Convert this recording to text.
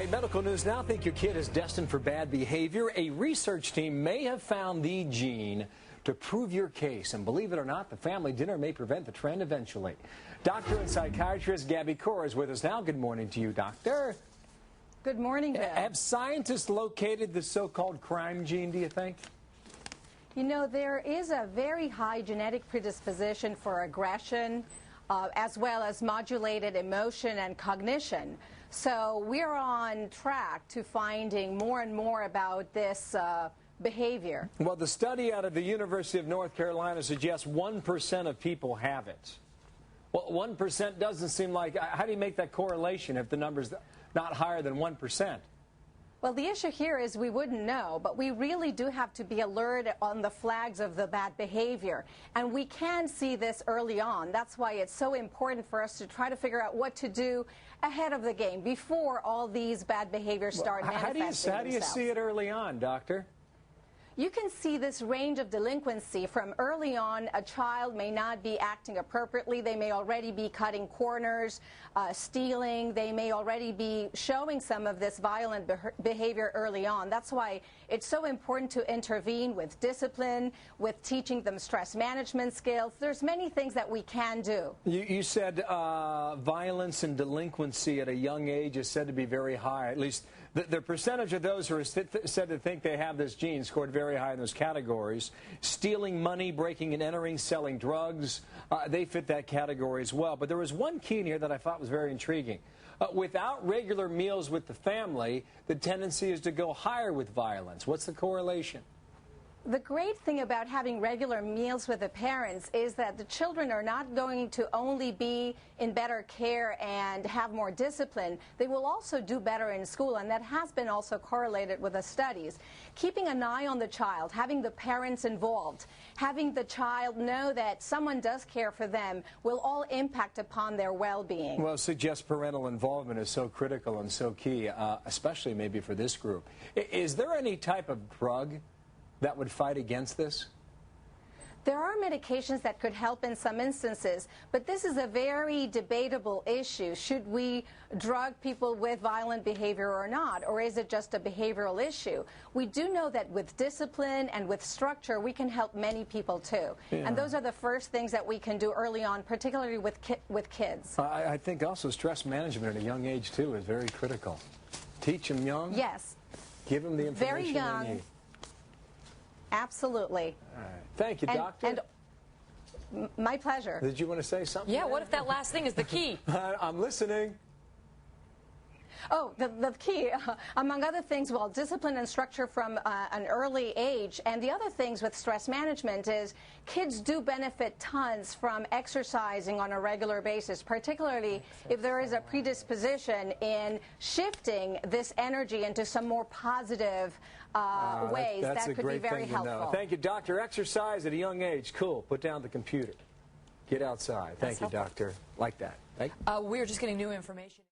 right, medical news now. Think your kid is destined for bad behavior? A research team may have found the gene to prove your case. And believe it or not, the family dinner may prevent the trend eventually. Doctor and psychiatrist Gaby Cora is with us now. Good morning to you, doctor. Good morning, Bill. Have scientists located the so-called crime gene, do you think? You know, there is a very high genetic predisposition for aggression, as well as modulated emotion and cognition. So we're on track to finding more and more about this behavior. Well, the study out of the University of North Carolina suggests 1% of people have it. Well, 1% doesn't seem like, how do you make that correlation if the number's not higher than 1%? Well, the issue here is we wouldn't know, but we really do have to be alert on the flags of the bad behavior. And we can see this early on. That's why it's so important for us to try to figure out what to do ahead of the game, before all these bad behaviors start manifesting themselves. How do you see it early on, doctor? You can see this range of delinquency from early on. A child may not be acting appropriately. They may already be cutting corners, stealing. They may already be showing some of this violent behavior early on. That's why it's so important to intervene with discipline, with teaching them stress management skills. There's many things that we can do. You said violence and delinquency at a young age is said to be very high. At least the percentage of those who are said to think they have this gene scored very high in those categories. Stealing money, breaking and entering, selling drugs, they fit that category as well. But there was one key in here that I thought was very intriguing. Without regular meals with the family, the tendency is to go higher with violence. What's the correlation? The great thing about having regular meals with the parents is that the children are not going to only be in better care and have more discipline. They will also do better in school, and that has been also correlated with the studies. Keeping an eye on the child, having the parents involved, having the child know that someone does care for them will all impact upon their well-being. Well, suggest parental involvement is so critical and so key, especially maybe for this group. Is there any type of drug that would fight against this? There are medications that could help in some instances, but this is a very debatable issue. Should we drug people with violent behavior or not, or is it just a behavioral issue? We do know that with discipline and with structure, we can help many people too. Yeah. And those are the first things that we can do early on, particularly with kids. I think also stress management at a young age too is very critical. Teach them young. Yes. Give them the information very young. they need. Absolutely. All right. Thank you, doctor. And my pleasure. Did you want to say something? Yeah, what if that last thing is the key? I'm listening. Oh, the key, among other things, well, discipline and structure from an early age. And the other things with stress management is kids do benefit tons from exercising on a regular basis, particularly if there is a predisposition in shifting this energy into some more positive ways. That's that could be very helpful. Thank you, doctor. Exercise at a young age. Cool. Put down the computer. Get outside. Thank you, doctor. Like that. We're just getting new information.